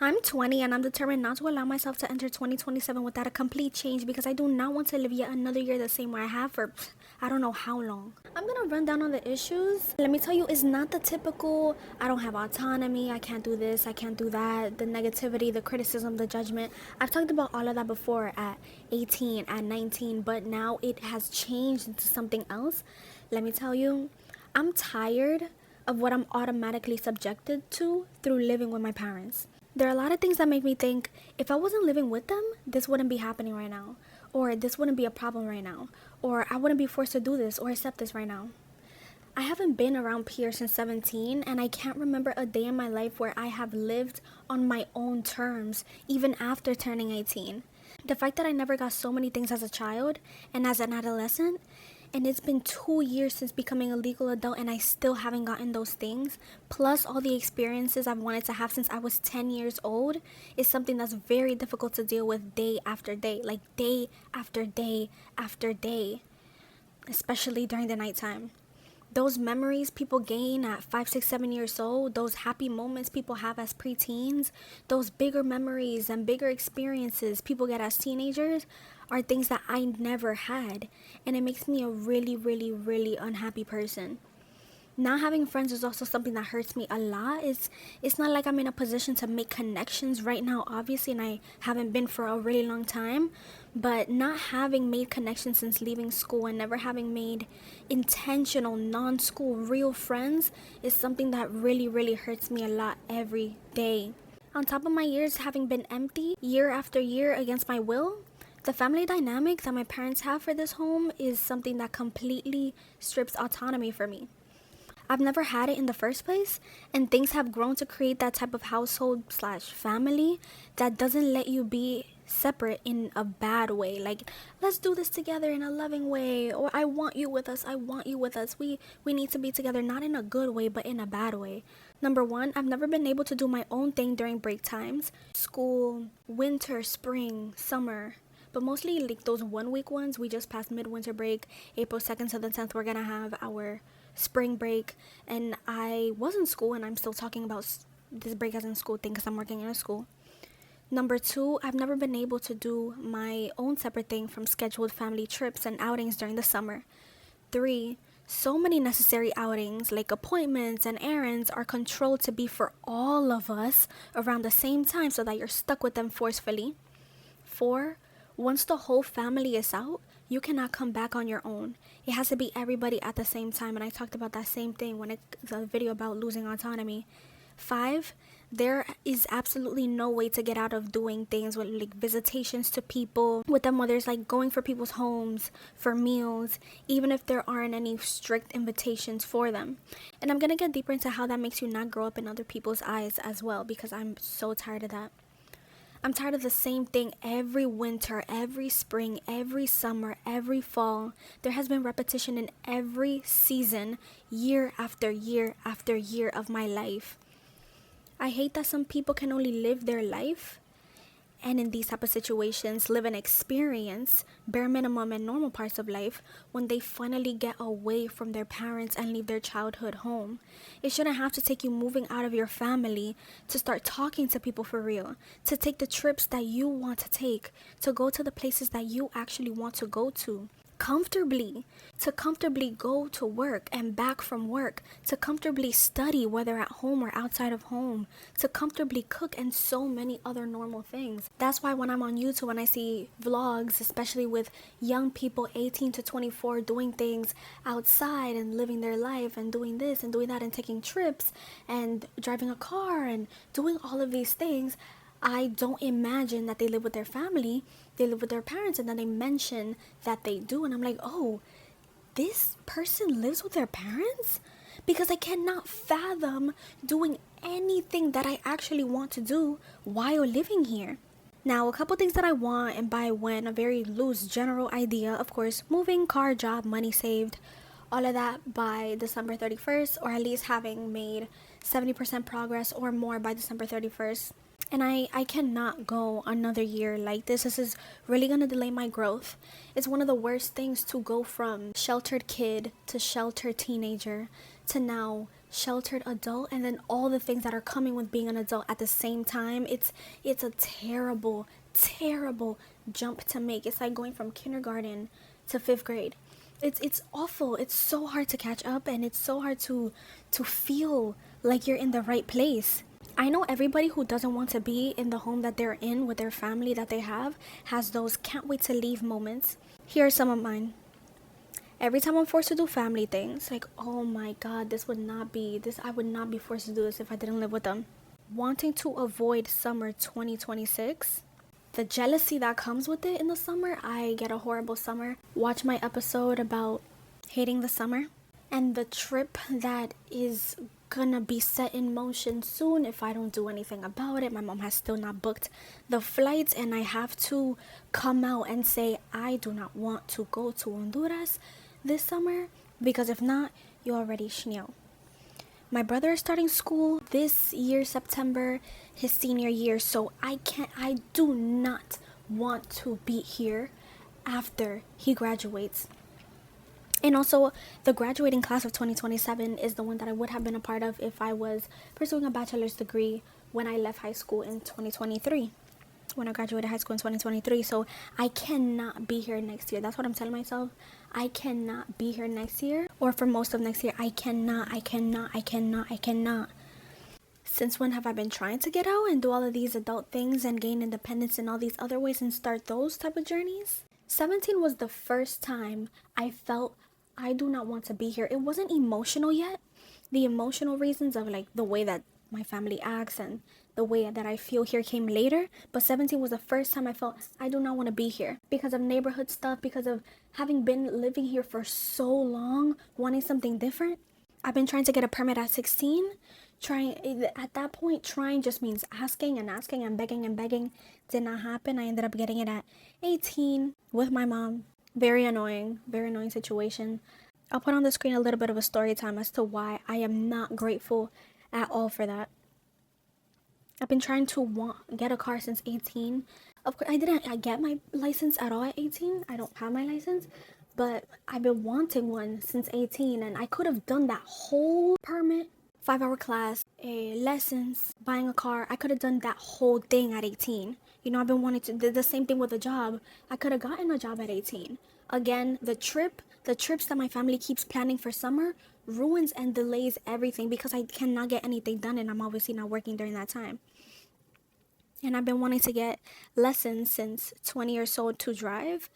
I'm 20 and I'm determined not to allow myself to enter 2027 without a complete change because I do not want to live yet another year the same way I have for I don't know how long. I'm gonna run down on the issues. Let me tell you, it's not the typical I don't have autonomy, I can't do this, I can't do that, the negativity, the criticism, the judgment. I've talked about all of that before at 18, at 19, but now it has changed into something else. Let me tell you, I'm tired of what I'm automatically subjected to through living with my parents. There are a lot of things that make me think if I wasn't living with them, this wouldn't be happening right now, or this wouldn't be a problem right now, or I wouldn't be forced to do this or accept this right now. I haven't been around peers since 17, and I can't remember a day in my life where I have lived on my own terms, even after turning 18. The fact that I never got so many things as a child and as an adolescent, and it's been 2 years since becoming a legal adult and I still haven't gotten those things, plus all the experiences I've wanted to have since I was 10 years old, is something that's very difficult to deal with day after day, like day after day after day, especially during the nighttime. Those memories people gain at 5, 6, 7 years old, those happy moments people have as preteens, those bigger memories and bigger experiences people get as teenagers are things that I never had. And it makes me a really, really, really unhappy person. Not having friends is also something that hurts me a lot. It's not like I'm in a position to make connections right now, obviously, and I haven't been for a really long time. But not having made connections since leaving school and never having made intentional, non-school, real friends is something that really, really hurts me a lot every day. On top of my years having been empty year after year against my will, the family dynamic that my parents have for this home is something that completely strips autonomy for me. I've never had it in the first place, and things have grown to create that type of household slash family that doesn't let you be separate in a bad way. Like, let's do this together in a loving way, or I want you with us, I want you with us. We need to be together, not in a good way, but in a bad way. Number one, I've never been able to do my own thing during break times. School, winter, spring, summer. But mostly like those 1 week ones. We just passed midwinter break. April 2nd to the 10th, we're gonna have our spring break, and I was in school, and I'm still talking about this break as in school thing because I'm working in a school. Number two, I've never been able to do my own separate thing from scheduled family trips and outings during the summer. Three, so many necessary outings like appointments and errands are controlled to be for all of us around the same time so that you're stuck with them forcefully. Four, once the whole family is out, you cannot come back on your own. It has to be everybody at the same time, and I talked about that same thing when the video about losing autonomy. 5, there is absolutely no way to get out of doing things with like visitations to people with them, whether it's like going for people's homes for meals, even if there aren't any strict invitations for them. And I'm gonna get deeper into how that makes you not grow up in other people's eyes as well, because I'm so tired of that. I'm tired of the same thing every winter, every spring, every summer, every fall. There has been repetition in every season, year after year after year of my life. I hate that some people can only live their life, and in these type of situations live an experience, bare minimum and normal parts of life, when they finally get away from their parents and leave their childhood home. It shouldn't have to take you moving out of your family to start talking to people for real, to take the trips that you want to take, to go to the places that you actually want to go to comfortably, to comfortably go to work and back from work, to comfortably study whether at home or outside of home, to comfortably cook, and so many other normal things. That's why when I'm on YouTube and I see vlogs, especially with young people 18 to 24 doing things outside and living their life and doing this and doing that and taking trips and driving a car and doing all of these things, I don't imagine that they live with their family, they live with their parents, and then they mention that they do. And I'm like, oh, this person lives with their parents? Because I cannot fathom doing anything that I actually want to do while living here. Now, a couple things that I want and by when, a very loose general idea, of course, moving, car, job, money saved, all of that by December 31st, or at least having made 70% progress or more by December 31st. And I cannot go another year like this. This is really going to delay my growth. It's one of the worst things to go from sheltered kid to sheltered teenager to now sheltered adult, and then all the things that are coming with being an adult at the same time. It's a terrible jump to make. It's like going from kindergarten to 5th grade. It's awful. It's so hard to catch up, and it's so hard to feel like you're in the right place. I know everybody who doesn't want to be in the home that they're in with their family that they have has those can't wait to leave moments. Here are some of mine. Every time I'm forced to do family things, like, oh my god, I would not be forced to do this if I didn't live with them. Wanting to avoid summer 2026. The jealousy that comes with it in the summer. I get a horrible summer. Watch my episode about hating the summer. And the trip that is gonna be set in motion soon if I don't do anything about it. My mom has still not booked the flights, and I have to come out and say I do not want to go to Honduras this summer, because if not, you already know. My brother is starting school this year, September, his senior year, so I do not want to be here after he graduates. And also, the graduating class of 2027 is the one that I would have been a part of if I was pursuing a bachelor's degree when I left high school in 2023. When I graduated high school in 2023. So I cannot be here next year. That's what I'm telling myself. I cannot be here next year, or for most of next year. I cannot. Since when have I been trying to get out and do all of these adult things and gain independence in all these other ways and start those type of journeys? 17 was the first time I felt I do not want to be here. It wasn't emotional yet. The emotional reasons of like the way that my family acts and the way that I feel here came later. But 17 was the first time I felt I do not want to be here because of neighborhood stuff, because of having been living here for so long, wanting something different. I've been trying to get a permit at 16. At that point, trying just means asking and begging. Did not happen. I ended up getting it at 18 with my mom. Very annoying situation. I'll put on the screen a little bit of a story time as to why I am not grateful at all for that. I've been trying to get a car since 18. Of course, I get my license at all at 18. I don't have my license, but I've been wanting one since 18, and I could have done that whole permit, 5-hour class, lessons, buying a car. I could have done that whole thing at 18. You know, I've been wanting to do the same thing with a job. I could have gotten a job at 18. Again, the trips that my family keeps planning for summer ruins and delays everything because I cannot get anything done, and I'm obviously not working during that time. And I've been wanting to get lessons since 20 years old to drive.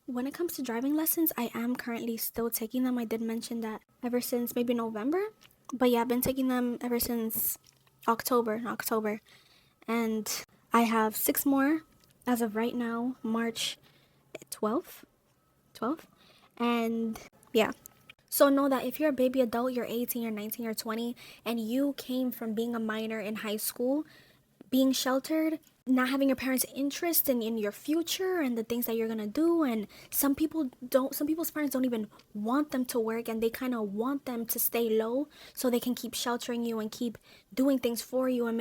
When it comes to driving lessons, I am currently still taking them. I did mention that ever since maybe November. But yeah, I've been taking them ever since October. And I have 6 more as of right now, March 12th. And yeah. So know that if you're a baby adult, you're 18, you're 19, you're 20, and you came from being a minor in high school, being sheltered, not having your parents' interest in your future and the things that you're gonna do, and some people's parents don't even want them to work, and they kind of want them to stay low so they can keep sheltering you and keep doing things for you and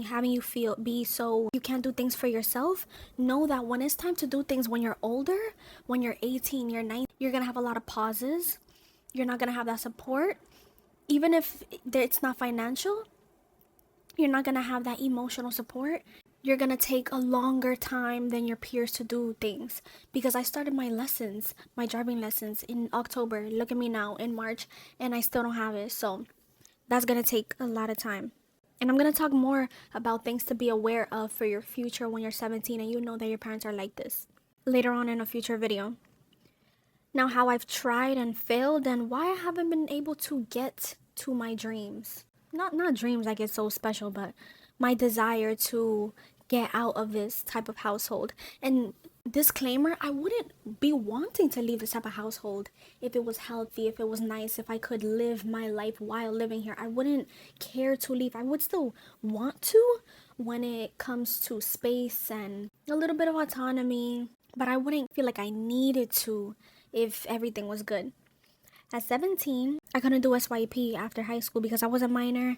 having you be so you can't do things for yourself. Know that when it's time to do things when you're older, when you're 18, you're 19, you're gonna have a lot of pauses. You're not gonna have that support, even if it's not financial. You're not gonna have that emotional support. You're gonna take a longer time than your peers to do things. Because I started my driving lessons in October. Look at me now in March, and I still don't have it. So that's gonna take a lot of time. And I'm gonna talk more about things to be aware of for your future when you're 17 and you know that your parents are like this later on in a future video. Now, how I've tried and failed and why I haven't been able to get to my dreams. Not dreams like it's so special, but my desire to get out of this type of household. And disclaimer, I wouldn't be wanting to leave this type of household if it was healthy, if it was nice, if I could live my life while living here. I wouldn't care to leave. I would still want to when it comes to space and a little bit of autonomy, but I wouldn't feel like I needed to if everything was good. At 17, I couldn't do SYP after high school because I was a minor.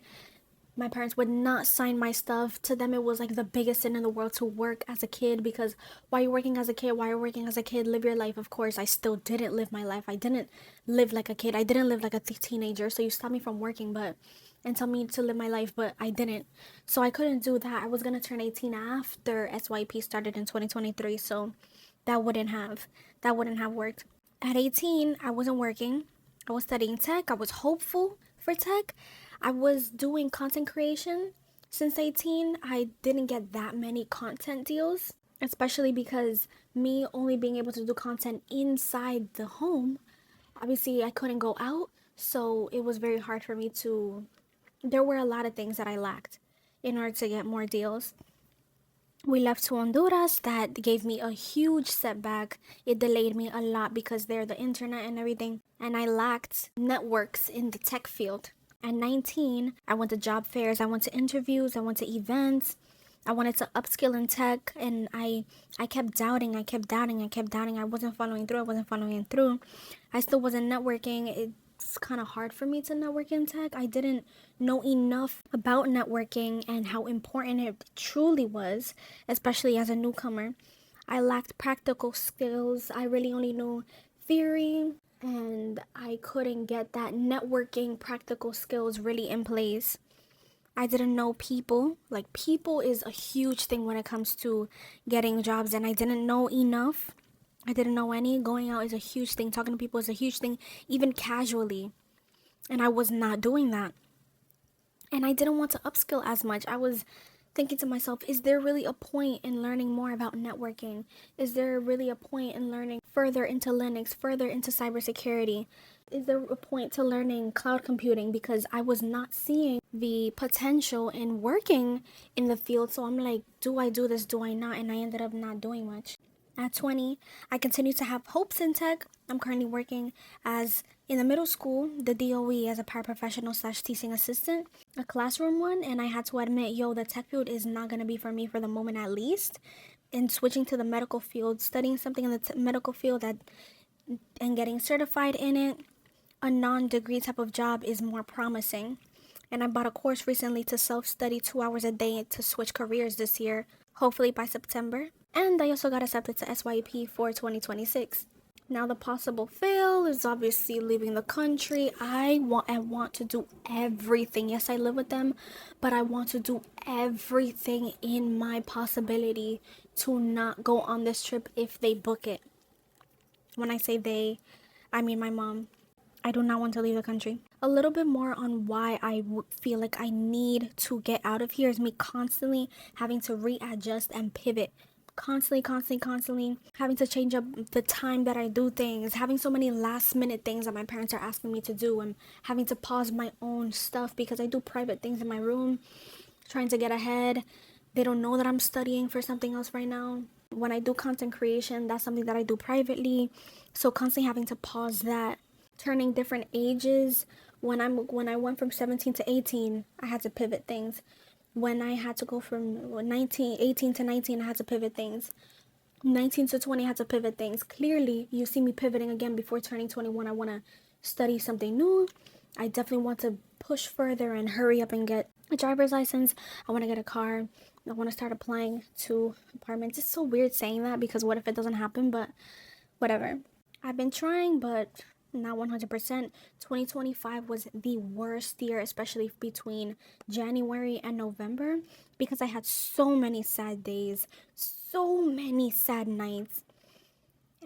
My parents would not sign my stuff. To them, it was like the biggest sin in the world to work as a kid, because why are you working as a kid? Why are you working as a kid? Live your life. Of course, I still didn't live my life. I didn't live like a kid. I didn't live like a teenager. So you stopped me from working, but and tell me to live my life, but I didn't. So I couldn't do that. I was gonna turn 18 after SYP started in 2023. So that wouldn't have worked. At 18, I wasn't working. I was studying tech. I was hopeful for tech. I was doing content creation. Since 18, I didn't get that many content deals, especially because me only being able to do content inside the home, obviously I couldn't go out, so it was very hard for me to, there were a lot of things that I lacked in order to get more deals. We left to Honduras. That gave me a huge setback. It delayed me a lot because there the internet and everything, and I lacked networks in the tech field. At 19, I went to job fairs, I went to interviews, I went to events. I wanted to upskill in tech, and I kept doubting. I wasn't following through. I still wasn't networking. It's kind of hard for me to network in tech. I didn't know enough about networking and how important it truly was, especially as a newcomer. I lacked practical skills. I really only knew theory, and I couldn't get that networking practical skills really in place. I didn't know people. Like, people is a huge thing when it comes to getting jobs, and I didn't know enough. I didn't know any. Going out is a huge thing. Talking to people is a huge thing, even casually. And I was not doing that. And I didn't want to upskill as much. I was thinking to myself, is there really a point in learning more about networking? Is there really a point in learning further into Linux, further into cybersecurity? Is there a point to learning cloud computing? Because I was not seeing the potential in working in the field. So I'm like, do I do this? Do I not? And I ended up not doing much. At 20, I continue to have hopes in tech. I'm currently working as in the middle school, the DOE, as a paraprofessional slash teaching assistant, a classroom one, and I had to admit, the tech field is not going to be for me for the moment at least. And switching to the medical field, studying something in the medical field and getting certified in it, a non-degree type of job is more promising. And I bought a course recently to self-study 2 hours a day to switch careers this year, hopefully by September. And I also got accepted to SYP for 2026. Now the possible fail is obviously leaving the country. I want to do everything. Yes, I live with them, but I want to do everything in my possibility to not go on this trip if they book it. When I say they, I mean my mom. I do not want to leave the country. A little bit more on why I feel like I need to get out of here is me constantly having to readjust and pivot. Constantly having to change up the time that I do things, having so many last minute things that my parents are asking me to do, and having to pause my own stuff because I do private things in my room, trying to get ahead. They don't know that I'm studying for something else right now. When I do content creation, that's something that I do privately, so constantly having to pause that. Turning different ages. When I went from 17 to 18, I had to pivot things. When I had to go from 18 to 19, I had to pivot things. 19 to 20, I had to pivot things. Clearly, you see me pivoting again before turning 21. I want to study something new. I definitely want to push further and hurry up and get a driver's license. I want to get a car. I want to start applying to apartments. It's so weird saying that because what if it doesn't happen? But whatever. I've been trying, but not 100%. 2025 was the worst year, especially between January and November, because I had so many sad days, so many sad nights,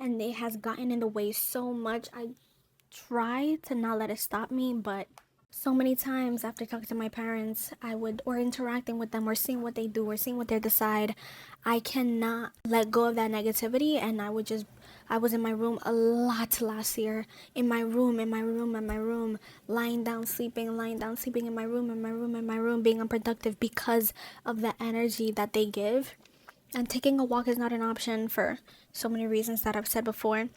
and it has gotten in the way so much. I try to not let it stop me, but so many times after talking to my parents, or interacting with them, or seeing what they do, or seeing what they decide, I cannot let go of that negativity, and I was in my room a lot last year. In my room, lying down, sleeping in my room, being unproductive because of the energy that they give. And taking a walk is not an option for so many reasons that I've said before.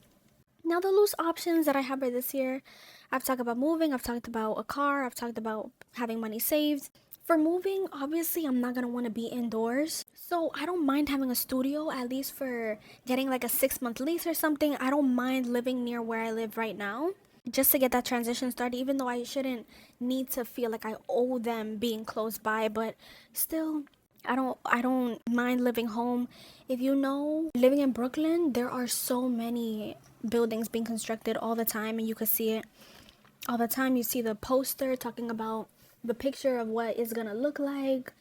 Now, the loose options that I have for this year, I've talked about moving, I've talked about a car, I've talked about having money saved. For moving, obviously, I'm not going to want to be indoors. So I don't mind having a studio, at least for getting like a 6-month lease or something. I don't mind living near where I live right now. just to get that transition started, even though I shouldn't need to feel like I owe them being close by, but still, I don't mind living home. If you know, living in Brooklyn, there are so many buildings being constructed all the time, and you could see it all the time. You see the poster talking about the picture of what it's gonna look like,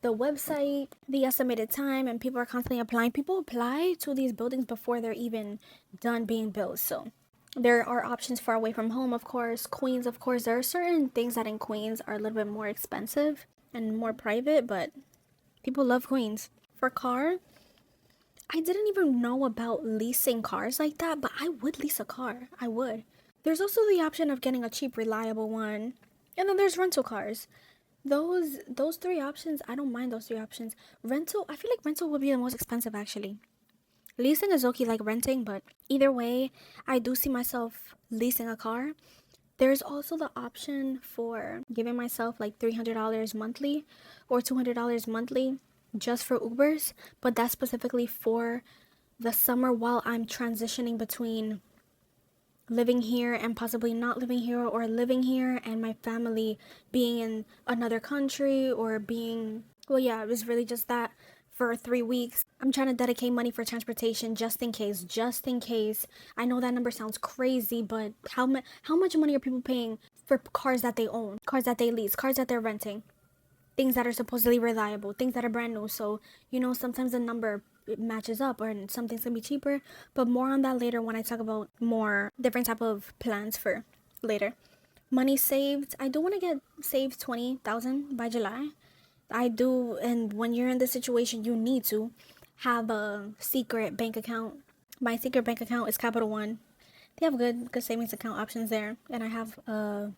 the website, the estimated time, and people are constantly applying. People apply to these buildings before they're even done being built. So there are options far away from home, of course. Queens, of course. There are certain things that in Queens are a little bit more expensive and more private, but people love Queens. For car, I didn't even know about leasing cars like that, but I would lease a car. I would. There's also the option of getting a cheap, reliable one. And then there's rental cars. Those three options, I don't mind those three options. Rental, I feel like rental would be the most expensive actually. Leasing is okay like renting, but either way, I do see myself leasing a car. There's also the option for giving myself like $300 monthly or $200 monthly just for Ubers, but that's specifically for the summer while I'm transitioning between living here and possibly not living here, or living here and my family being in another country, or being, well, yeah, it was really just that for 3 weeks. I'm trying to dedicate money for transportation just in case, I know that number sounds crazy, but how much money are people paying for cars that they own, cars that they lease, cars that they're renting, things that are supposedly reliable, things that are brand new? So, sometimes the number it matches up, or something's gonna be cheaper, but more on that later when I talk about more different type of plans for later. Money saved, I do want to get saved 20,000 by July. I do, and when you're in this situation, you need to have a secret bank account. My secret bank account is Capital One. They have good savings account options there, and I have ¿cómo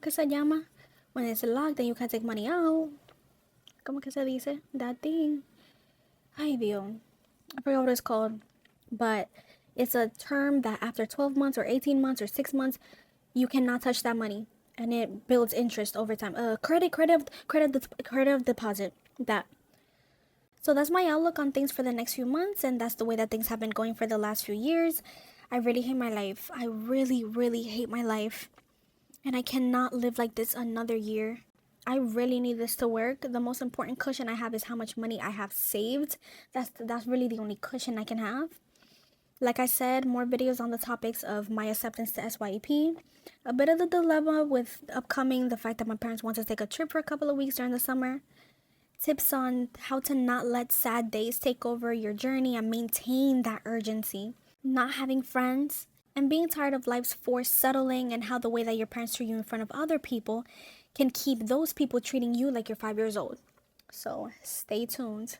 que se llama? When it's locked, then you can take money out. ¿Cómo que se dice? That thing. Ay, Dios. I forgot what it's called. But it's a term that after 12 months or 18 months or 6 months, you cannot touch that money. And it builds interest over time. Credit deposit. That. So that's my outlook on things for the next few months. And that's the way that things have been going for the last few years. I really hate my life. I really, really hate my life. And I cannot live like this another year. I really need this to work. The most important cushion I have is how much money I have saved. That's really the only cushion I can have. Like I said, more videos on the topics of my acceptance to SYEP. A bit of the dilemma with upcoming, the fact that my parents want to take a trip for a couple of weeks during the summer. Tips on how to not let sad days take over your journey and maintain that urgency. Not having friends, and being tired of life's forced settling, and how the way that your parents treat you in front of other people can keep those people treating you like you're 5 years old. So stay tuned.